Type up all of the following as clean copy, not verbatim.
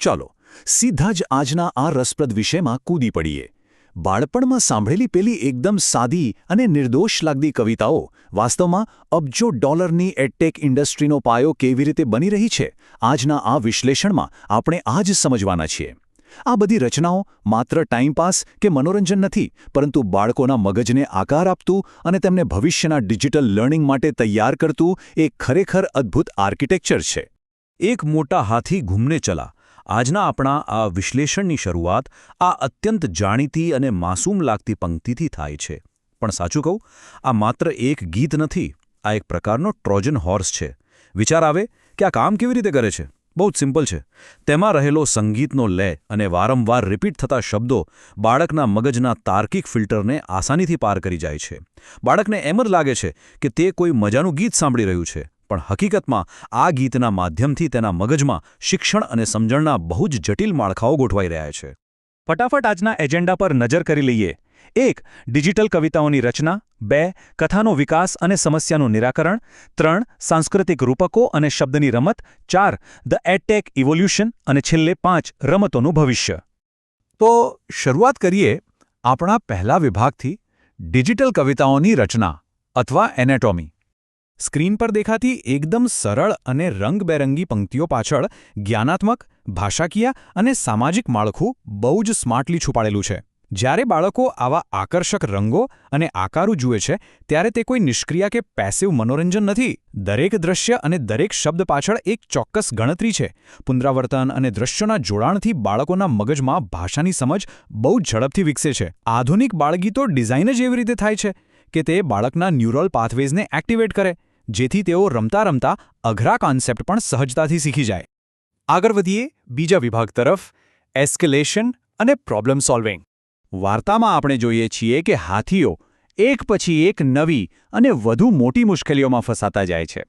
ચાલો સીધા જ આજના આ રસપ્રદ વિષયમાં કૂદી પડીએ. બાળપણમાં સાંભળેલી પેલી એકદમ સાદી અને નિર્દોષ લાગતી કવિતાઓ વાસ્તવમાં અબજો ડોલરની એડટેક ઇન્ડસ્ટ્રીનો પાયો કેવી રીતે બની રહી છે, આજના આ વિશ્લેષણમાં આપણે આ જ સમજવાના છીએ. આ બધી રચનાઓ માત્ર ટાઈમપાસ કે મનોરંજન નથી, પરંતુ બાળકોના મગજને આકાર આપતું અને તેમને ભવિષ્યના ડિજિટલ લર્નિંગ માટે તૈયાર કરતું એક ખરેખર અદ્ભુત આર્કિટેક્ચર છે. એક મોટા હાથી ઘૂમને ચલા. આજના આપણા આ વિશ્લેષણની શરૂઆત આ અત્યંત જાણીતી અને માસૂમ લાગતી પંક્તિથી થાય છે. પણ સાચું કહું, આ માત્ર એક ગીત નથી, આ એક પ્રકારનો ટ્રોજન હોર્સ છે. વિચાર આવે કે આ કામ કેવી રીતે કરે છે? બહુ જ સિમ્પલ છે. તેમાં રહેલો સંગીતનો લય અને વારંવાર રિપીટ થતા શબ્દો બાળકના મગજના તાર્કિક ફિલ્ટરને આસાનીથી પાર કરી જાય છે. બાળકને એમ જ લાગે છે કે તે કોઈ મજાનું ગીત સાંભળી રહ્યું છે, પણ હકીકતમાં આ ગીતના માધ્યમથી તેના મગજમાં શિક્ષણ અને સમજણના બહુ જ જટિલ માળખાઓ ગોઠવાઈ રહ્યા છે. ફટાફટ આજના એજન્ડા પર નજર કરી લઈએ. 1. ડિજિટલ કવિતાઓની રચના. 2. કથાનો વિકાસ અને સમસ્યાનું નિરાકરણ. 3. સાંસ્કૃતિક રૂપકો અને શબ્દની રમત. 4. The edtech evolution. અને છેલ્લે 5. રમતોનું ભવિષ્ય. તો શરૂઆત કરીએ આપણા પહેલા વિભાગથી, ડિજિટલ કવિતાઓની રચના અથવા એનેટોમી. સ્ક્રીન પર દેખાતી એકદમ સરળ અને રંગબેરંગી પંક્તિઓ પાછળ જ્ઞાનાત્મક, ભાષાકીય અને સામાજિક માળખું બહુ જ સ્માર્ટલી છુપાયેલું છે. જ્યારે બાળકો આવા આકર્ષક રંગો અને આકારો જુએ છે, ત્યારે તે કોઈ નિષ્ક્રિય કે પેસિવ મનોરંજન નથી. દરેક દૃશ્ય અને દરેક શબ્દ પાછળ એક ચોક્કસ ગણતરી છે. પુનરાવર્તન અને દૃશ્યોના જોડાણથી બાળકોના મગજમાં ભાષાની સમજ બહુ ઝડપથી વિકસે છે. આધુનિક બાળગીતો ડિઝાઇન જ એવી રીતે થાય છે કે તે બાળકના ન્યુરલ પાથવેઝને એક્ટિવેટ કરે, જેથી તેઓ રમતા રમતા અઘરા કોન્સેપ્ટ પણ સહજતાથી શીખી જાય. આગળ વધીએ બીજા વિભાગ તરફ, એસ્કેલેશન અને પ્રોબ્લેમ સોલ્વિંગ. વાર્તામાં આપણે જોઈએ છીએ કે હાથીઓ એક પછી એક નવી અને વધુ મોટી મુશ્કેલીઓમાં ફસાતા જાય છે.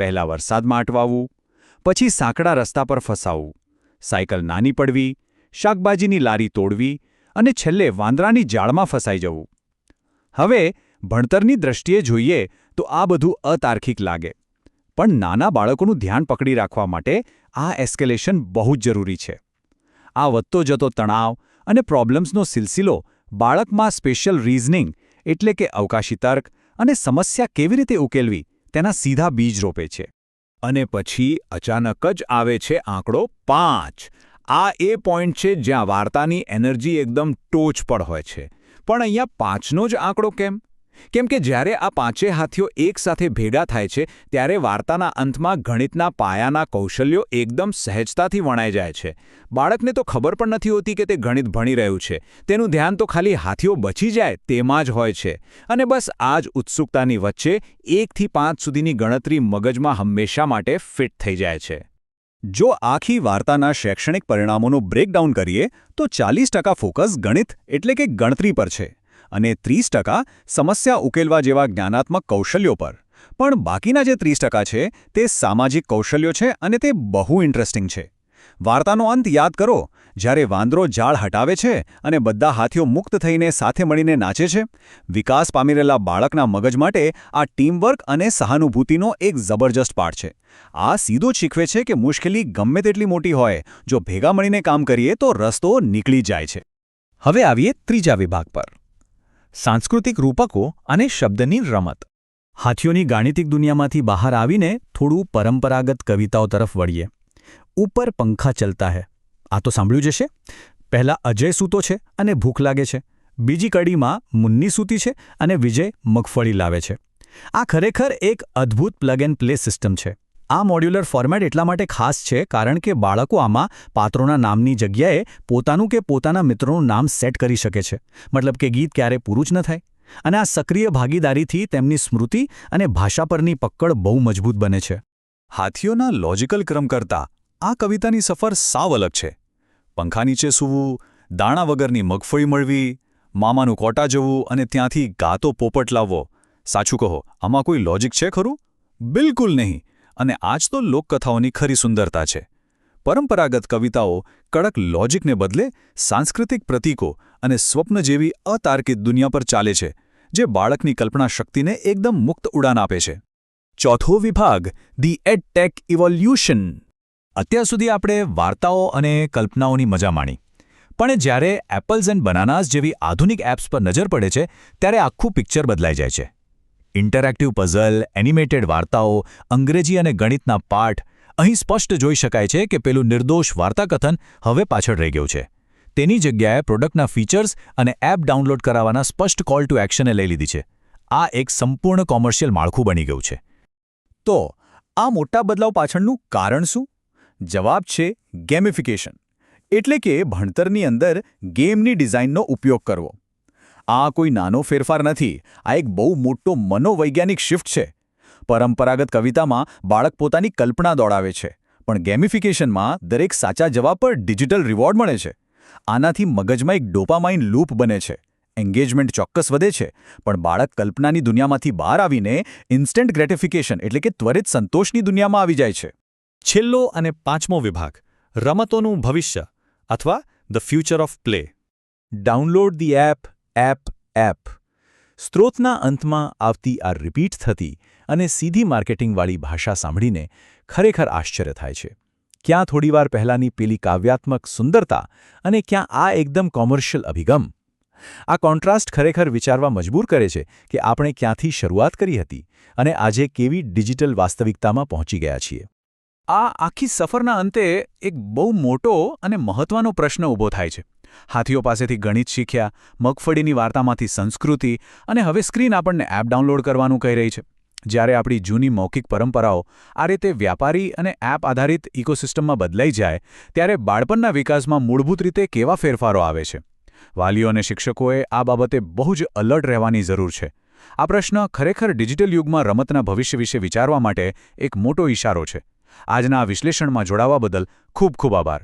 પહેલા વરસાદમાં અટવાવું, પછી સાંકડા રસ્તા પર ફસાવું, સાયકલ નાની પડવી, શાકભાજીની લારી તોડવી અને છેલ્લે વાંદરાની જાળમાં ફસાઈ જવું. હવે ભણતરની દ્રષ્ટિએ જોઈએ તો આ બધું અતાર્કિક લાગે, પણ નાના બાળકોનું ધ્યાન પકડી રાખવા માટે આ એસ્કેલેશન બહુ જ જરૂરી છે. આ વધતો જતો તણાવ અને પ્રોબ્લેમ્સનો સિલસિલો બાળકમાં સ્પેશિયલ રીઝનિંગ એટલે કે અવકાશી તર્ક અને સમસ્યા કેવી રીતે ઉકેલવી તેના સીધા બીજ રોપે છે. અને પછી અચાનક જ આવે છે આંકડો 5. આ એ પોઈન્ટ છે જ્યાં વાર્તાની એનર્જી એકદમ ટોચ પર હોય છે. પણ અહીંયા 5નો જ આંકડો કેમ? કેમ કે જ્યારે આ પાંચેય હાથીઓ એકસાથે ભેગા થાય છે, ત્યારે વાર્તાના અંતમાં ગણિતના પાયાના કૌશલ્યો એકદમ સહેજતાથી વણાઈ જાય છે. બાળકને તો ખબર પણ નથી હોતી કે તે ગણિત ભણી રહ્યું છે. તેનું ધ્યાન તો ખાલી હાથીઓ બચી જાય તેમાં જ હોય છે. અને બસ આ જ ઉત્સુકતાની વચ્ચે 1 થી 5 સુધીની ગણતરી મગજમાં હંમેશા માટે ફિટ થઈ જાય છે. જો આખી વાર્તાના શૈક્ષણિક પરિણામોનું બ્રેકડાઉન કરીએ તો 40% ફોકસ ગણિત એટલે કે ગણતરી પર છે અને 30% સમસ્યા ઉકેલવા જેવા જ્ઞાનાત્મક કૌશલ્યો પર. પણ બાકીના જે 30% છે તે સામાજિક કૌશલ્યો છે અને તે બહુ ઇન્ટરેસ્ટિંગ છે. વાર્તાનો અંત યાદ કરો, જ્યારે વાંદરો જાળ હટાવે છે અને બધા હાથીઓ મુક્ત થઈને સાથે મળીને નાચે છે. વિકાસ પામી રહેલા બાળકના મગજ માટે આ ટીમવર્ક અને સહાનુભૂતિનો એક જબરજસ્ત પાઠ છે. આ સીધો જ શીખવે છે કે મુશ્કેલી ગમે તેટલી મોટી હોય, જો ભેગા મળીને કામ કરીએ તો રસ્તો નીકળી જાય છે. હવે આવીએ ત્રીજા વિભાગ પર, સાંસ્કૃતિક રૂપકો અને શબ્દની રમત. હાથીઓની ગાણિતિક દુનિયામાંથી બહાર આવીને થોડું પરંપરાગત કવિતાઓ તરફ વળીએ. ઉપર પંખા ચલતા હૈ, આ તો સાંભળ્યું જશે. પહેલા અજય સૂતો છે અને ભૂખ લાગે છે. બીજી કડીમાં મુન્ની સૂતી છે અને વિજય મગફળી લાવે છે. આ ખરેખર એક અદ્ભુત પ્લગ એન્ડ પ્લે સિસ્ટમ છે. આ મોડ્યુલર ફોર્મેટ એટલા માટે ખાસ છે કારણ કે બાળકો આમાં પાત્રોના નામની જગ્યાએ પોતાનું કે પોતાના મિત્રોનું નામ સેટ કરી શકે છે. મતલબ કે ગીત ક્યારે પૂરું જ ન થાય. અને આ સક્રિય ભાગીદારીથી તેમની સ્મૃતિ અને ભાષા પરની પકડ બહુ મજબૂત બને છે. હાથીઓના લોજિકલ ક્રમ કરતાં આ કવિતાની સફર સાવ અલગ છે. પંખા નીચે સૂવું, દાણા વગરની મગફળી મળવી, મામાનું કોટા જવું અને ત્યાંથી ગાતો પોપટ લાવવો. સાચું કહો, આમાં કોઈ લોજિક છે ખરું? બિલકુલ નહીં. અને આજ તો લોકકથાઓની ખરી સુંદરતા છે. પરંપરાગત કવિતાઓ કડક લોજિકને બદલે સાંસ્કૃતિક પ્રતીકો અને સ્વપ્ન જેવી અતાર્કિક દુનિયા પર ચાલે છે, જે બાળકની કલ્પના શક્તિને એકદમ મુક્ત ઉડાન આપે છે. ચોથો વિભાગ, ધી એડટેક ઇવોલ્યુશન. અત્યાર સુધી આપણે વાર્તાઓ અને કલ્પનાઓની મજા માણી, પણ જ્યારે એપલ્સ એન્ડ બનાનાસ જેવી આધુનિક એપ્સ પર નજર પડે છે ત્યારે આખું પિક્ચર બદલાઈ જાય છે. ઇન્ટરેક્ટિવ પઝલ, એનિમેટેડ વાર્તાઓ, અંગ્રેજી અને ગણિતના પાઠ, અહીં સ્પષ્ટ જોઈ શકાય છે કે પેલું નિર્દોષ વાર્તાકથન હવે પાછળ રહી ગયું છે. તેની જગ્યાએ પ્રોડક્ટના ફીચર્સ અને એપ ડાઉનલોડ કરાવવાના સ્પષ્ટ કોલ ટુ એક્શને લઈ લીધી છે. આ એક સંપૂર્ણ કોમર્શિયલ માળખું બની ગયું છે. તો આ મોટા બદલાવ પાછળનું કારણ શું? જવાબ છે ગેમિફિકેશન, એટલે કે ભણતરની અંદર ગેમની ડિઝાઇનનો ઉપયોગ કરવો. આ કોઈ નાનો ફેરફાર નથી, આ એક બહુ મોટો મનોવૈજ્ઞાનિક શિફ્ટ છે. પરંપરાગત કવિતામાં બાળક પોતાની કલ્પના દોડાવે છે, પણ ગેમિફિકેશનમાં દરેક સાચા જવાબ પર ડિજિટલ રિવોર્ડ મળે છે. આનાથી મગજમાં એક ડોપામાઇન લૂપ બને છે. એન્ગેજમેન્ટ ચોક્કસ વધે છે, પણ બાળક કલ્પનાની દુનિયામાંથી બહાર આવીને ઇન્સ્ટન્ટ ગ્રેટિફિકેશન એટલે કે ત્વરિત સંતોષની દુનિયામાં આવી જાય છે. છેલ્લો અને પાંચમો વિભાગ, રમતોનું ભવિષ્ય અથવા the future of play. Download the app. સ્ત્રોતના અંતમાં આવતી આ રિપીટ થતી અને સીધી માર્કેટિંગવાળી ભાષા સાંભળીને ખરેખર આશ્ચર્ય થાય છે. ક્યાં થોડીવાર પહેલાંની પેલી કાવ્યાત્મક સુંદરતા અને ક્યાં આ એકદમ કોમર્શિયલ અભિગમ. આ કોન્ટ્રાસ્ટ ખરેખર વિચારવા મજબૂર કરે છે કે આપણે ક્યાંથી શરૂઆત કરી હતી અને આજે કેવી ડિજિટલ વાસ્તવિકતામાં પહોંચી ગયા છીએ. આ આખી સફરના અંતે એક બહુ મોટો અને મહત્વનો પ્રશ્ન ઊભો થાય છે. હાથીઓ પાસેથી ગણિત શીખ્યા, મગફળીની વાર્તામાંથી સંસ્કૃતિ, અને હવે સ્ક્રીન આપણને એપ ડાઉનલોડ કરવાનું કહી રહી છે. જ્યારે આપણી જૂની મૌખિક પરંપરાઓ આ રીતે વ્યાપારી અને એપ આધારિત ઇકોસિસ્ટમમાં બદલાઈ જાય ત્યારે બાળપણના વિકાસમાં મૂળભૂત રીતે કેવા ફેરફારો આવે છે? વાલીઓ અને શિક્ષકોએ આ બાબતે બહુ જ અલર્ટ રહેવાની જરૂર છે. આ પ્રશ્ન ખરેખર ડિજિટલ યુગમાં રમતના ભવિષ્ય વિશે વિચારવા માટે એક મોટો ઇશારો છે. આજના આ વિશ્લેષણમાં જોડાવા બદલ ખૂબ ખૂબ આભાર.